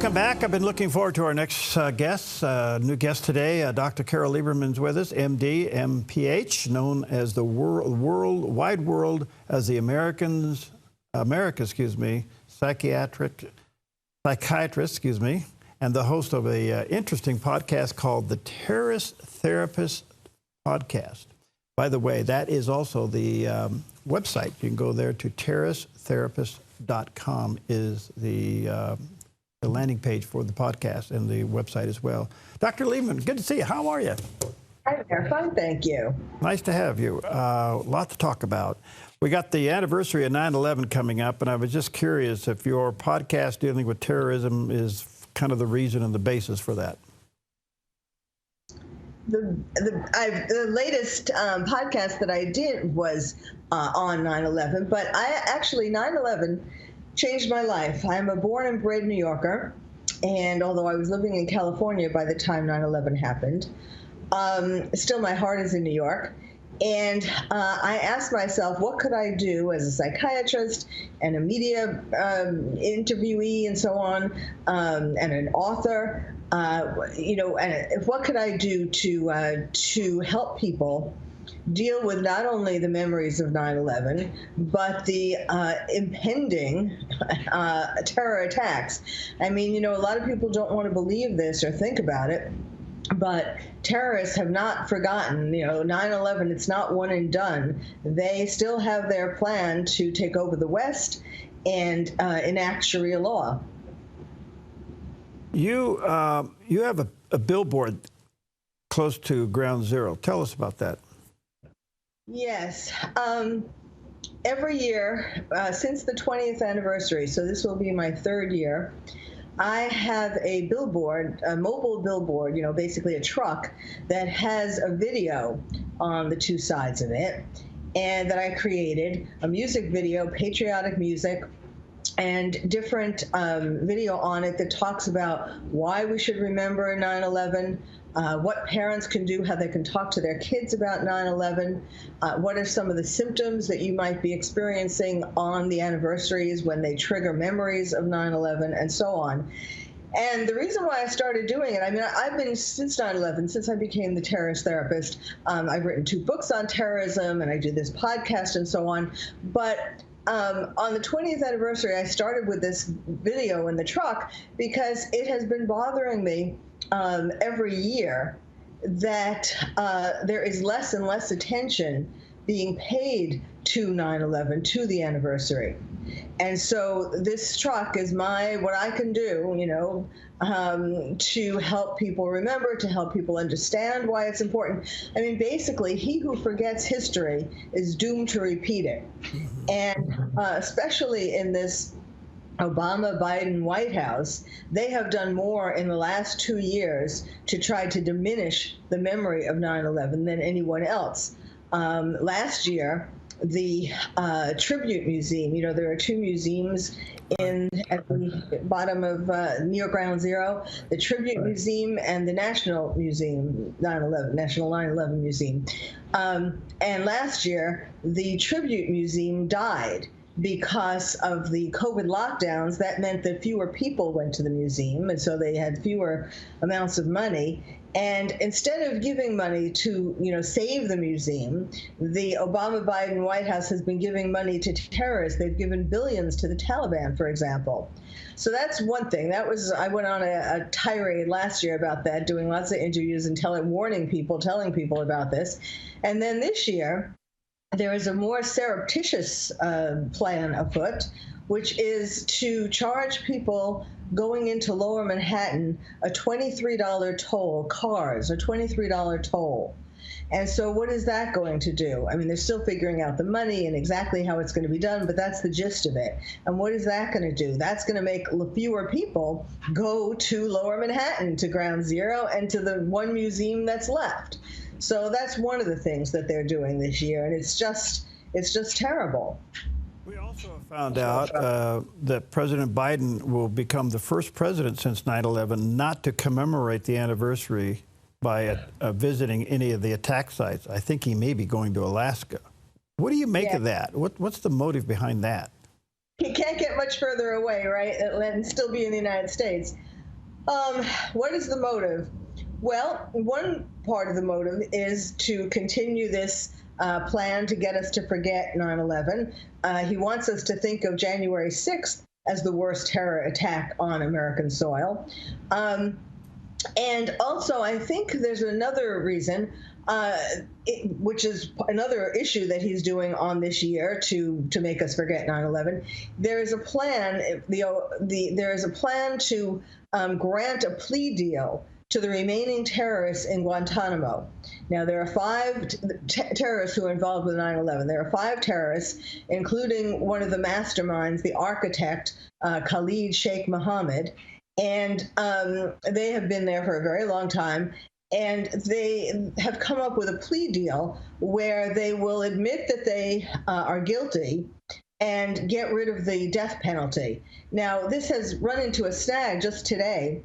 Welcome back. I've been looking forward to our next guest. New guest today, Dr. Carole Lieberman's with us, MD, MPH, known as the wide world as the America's psychiatrist, and the host of a interesting podcast called the Terrace Therapist Podcast. By the way, that is also the website. You can go there to terracetherapist.com is the landing page for the podcast and the website as well. Dr. Lieberman, good to see you. How are you? Hi there. Fine, thank you. Nice to have you. A lot to talk about. We got the anniversary of 9/11 coming up, and I was just curious if your podcast dealing with terrorism is kind of the reason and the basis for that. The latest podcast that I did was on 9/11, but 9/11 changed my life. I'm a born and bred New Yorker, and although I was living in California by the time 9/11 happened, still my heart is in New York. And I asked myself, what could I do as a psychiatrist and a media interviewee and so on, and an author, and what could I do to help people deal with not only the memories of 9/11, but the impending terror attacks. I mean, a lot of people don't want to believe this or think about it, but terrorists have not forgotten. 9/11, it's not one and done. They still have their plan to take over the West and enact Sharia law. You have a billboard close to Ground Zero. Tell us about that. Yes. Every year, since the 20th anniversary, so this will be my third year, I have a billboard, a mobile billboard, basically a truck that has a video on the two sides of it, and that I created, a music video, patriotic music, and different video on it that talks about why we should remember 9/11, what parents can do, how they can talk to their kids about 9/11, what are some of the symptoms that you might be experiencing on the anniversaries when they trigger memories of 9/11, and so on. And the reason why I started doing it, I've been since 9/11, since I became the terrorist therapist. I've written 2 books on terrorism, and I do this podcast and so on. But on the 20th anniversary, I started with this video in the truck because it has been bothering me every year that there is less and less attention being paid to 9/11, to the anniversary. And so this truck is what I can do, to help people remember, to help people understand why it's important. Basically, he who forgets history is doomed to repeat it. And especially in this Obama-Biden White House, they have done more in the last 2 years to try to diminish the memory of 9/11 than anyone else. Last year, the Tribute Museum, there are 2 museums at the bottom of near Ground Zero, the Tribute Museum and the National Museum, National 9/11 Museum. And last year, the Tribute Museum died because of the COVID lockdowns. That meant that fewer people went to the museum, and so they had fewer amounts of money. And instead of giving money to, save the museum, the Obama-Biden White House has been giving money to terrorists. They've given billions to the Taliban, for example. So that's one thing. I went on a tirade last year about that, doing lots of interviews and telling people about this. And then this year, there is a more surreptitious plan afoot, which is to charge people going into Lower Manhattan a $23 toll, cars, a $23 toll. And so what is that going to do? They're still figuring out the money and exactly how it's going to be done, but that's the gist of it. And what is that going to do? That's going to make fewer people go to Lower Manhattan, to Ground Zero, and to the one museum that's left. So that's one of the things that they're doing this year, and it's just terrible. We also found out that President Biden will become the first president since 9/11 not to commemorate the anniversary by visiting any of the attack sites. I think he may be going to Alaska. What do you make of that? What's the motive behind that? He can't get much further away, right, and still be in the United States. What is the motive? Well, one part of the motive is to continue this plan to get us to forget 9/11. He wants us to think of January 6th as the worst terror attack on American soil. And also, I think there's another reason, which is another issue that he's doing on this year to make us forget 9/11. There is a plan. There is a plan to grant a plea deal to the remaining terrorists in Guantanamo. Now, there are five terrorists who are involved with 9/11. There are five terrorists, including one of the masterminds, the architect, Khalid Sheikh Mohammed. And they have been there for a very long time. And they have come up with a plea deal where they will admit that they are guilty and get rid of the death penalty. Now, this has run into a snag just today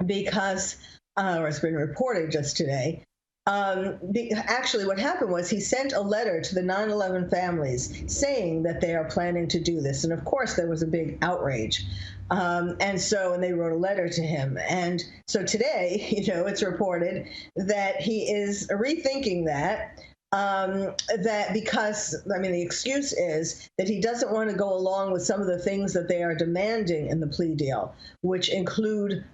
because, or it's been reported just today. Actually, what happened was he sent a letter to the 9/11 families saying that they are planning to do this. And of course, there was a big outrage. And they wrote a letter to him. And so today, it's reported that he is rethinking that. That because, the excuse is that he doesn't want to go along with some of the things that they are demanding in the plea deal, which include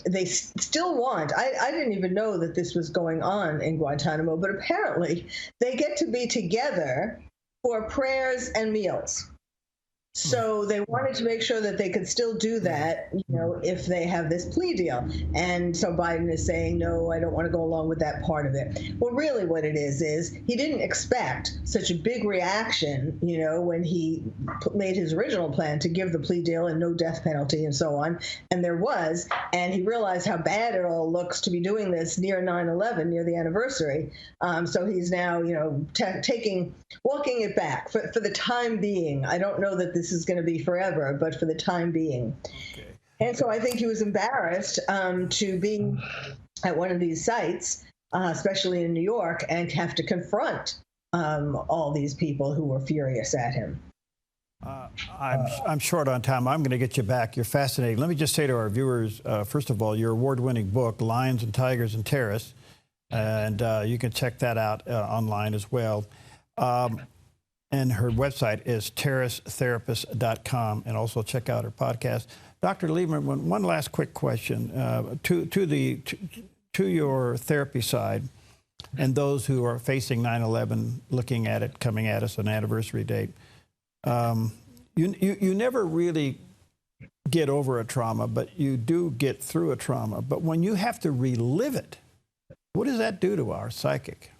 they still want, I didn't even know that this was going on in Guantanamo, but apparently they get to be together for prayers and meals. So they wanted to make sure that they could still do that, if they have this plea deal. And so Biden is saying, no, I don't want to go along with that part of it. Well, really what it is he didn't expect such a big reaction, when he made his original plan to give the plea deal and no death penalty and so on. And there was, and he realized how bad it all looks to be doing this near 9/11, near the anniversary. So he's now, walking it back for the time being. I don't know that this is going to be forever, but for the time being. Okay. And so I think he was embarrassed to be at one of these sites, especially in New York, and have to confront all these people who were furious at him. I'm short on time. I'm going to get you back. You're fascinating. Let me just say to our viewers, first of all, your award-winning book, Lions and Tigers and Terrorists, and you can check that out online as well. And her website is terrorisththerapist.com, and also check out her podcast. Dr. Lieberman, one last quick question to your therapy side and those who are facing 9/11, looking at it, coming at us, an anniversary date. You never really get over a trauma, but you do get through a trauma. But when you have to relive it, what does that do to our psychic?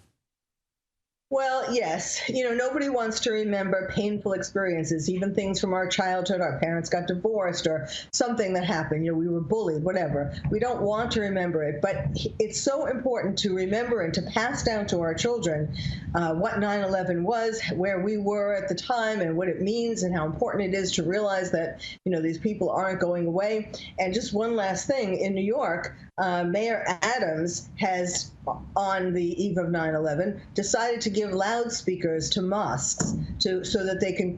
Well, yes. Nobody wants to remember painful experiences, even things from our childhood. Our parents got divorced or something that happened. We were bullied, whatever. We don't want to remember it. But it's so important to remember and to pass down to our children what 9/11 was, where we were at the time, and what it means, and how important it is to realize that, these people aren't going away. And just one last thing. In New York, Mayor Adams has, on the eve of 9/11, decided to give loudspeakers to mosques so that they can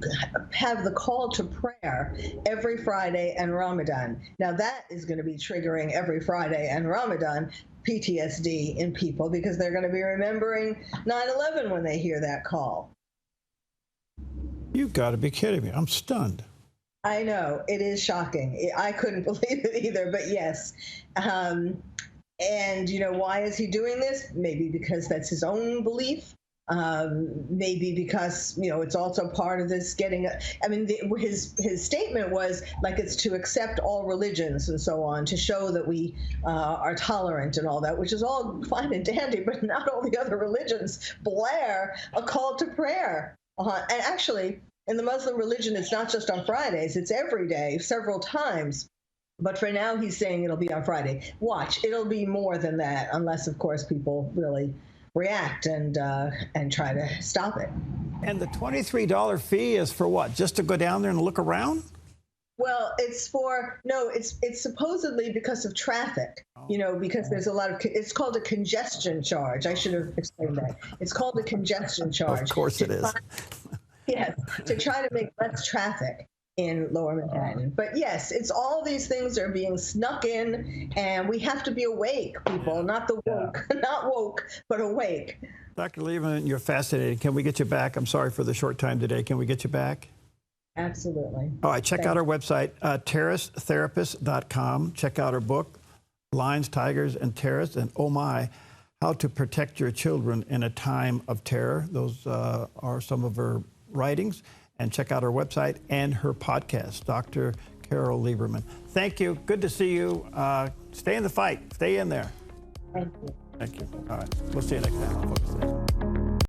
have the call to prayer every Friday and Ramadan. Now that is going to be triggering every Friday and Ramadan PTSD in people, because they're going to be remembering 9/11 when they hear that call. You've got to be kidding me. I'm stunned. I know. It is shocking. I couldn't believe it either, but yes. And, why is he doing this? Maybe because that's his own belief. Maybe because, it's also part of this his statement was like it's to accept all religions and so on, to show that we are tolerant and all that, which is all fine and dandy, but not all the other religions blare a call to prayer. And actually, in the Muslim religion, it's not just on Fridays, it's every day, several times. But for now, he's saying it'll be on Friday. Watch, it'll be more than that, unless, of course, people really react and try to stop it. And the $23 fee is for what? Just to go down there and look around? Well, it's supposedly because of traffic, because there's a lot of, it's called a congestion charge. I should have explained that. It's called a congestion charge. Of course it is. Yes, to try to make less traffic. in Lower Manhattan. But yes, it's all these things are being snuck in, and we have to be awake, people, not the woke, not woke, but awake. Dr. Lieberman, you're fascinating. Can we get you back? I'm sorry for the short time today. Can we get you back? Absolutely. All right, check out our website, terrorisththerapist.com. Check out our book, Lions, Tigers, and Terrorists, and oh my, how to protect your children in a time of terror. Those are some of her writings. And check out her website and her podcast, Dr. Carole Lieberman. Thank you. Good to see you. Stay in the fight. Stay in there. Thank you. Thank you. All right. We'll see you next time on Focus.